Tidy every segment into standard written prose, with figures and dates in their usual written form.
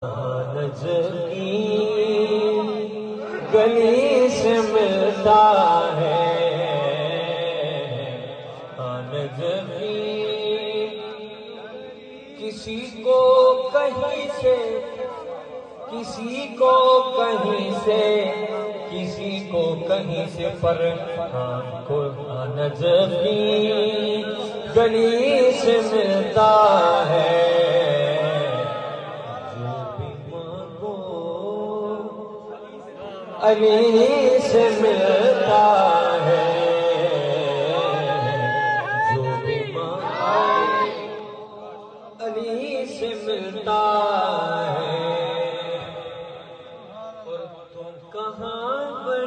نجمی گلی سے ملتا ہے نجمی کسی کو کہیں سے کسی کو کہیں سے کسی کو کہیں سے فرحان کو نجمی گلی سے ملتا ہے علی سے ملتا ہے جو بھی مانگے علی سے ملتا ہے اور تم کہاں پر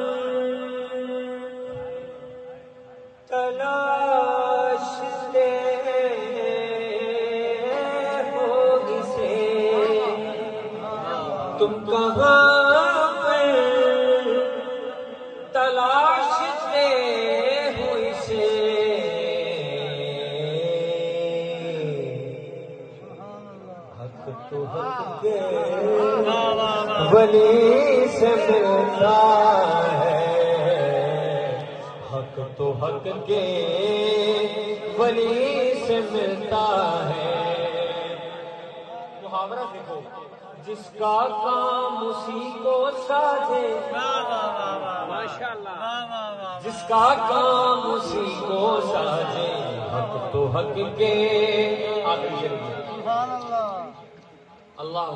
تلاشتے ہو اسے تم کہاں تلاشتے ہو اسے حق تو حق کے ولی سے ملتا ہے حق تو حق کے ولی سے ملتا ہے محاورہ دیکھو جس کا کام اسی کو ساجے جس کا کام اسی کو ساجے حق تو حق کے آخری شریف اللہ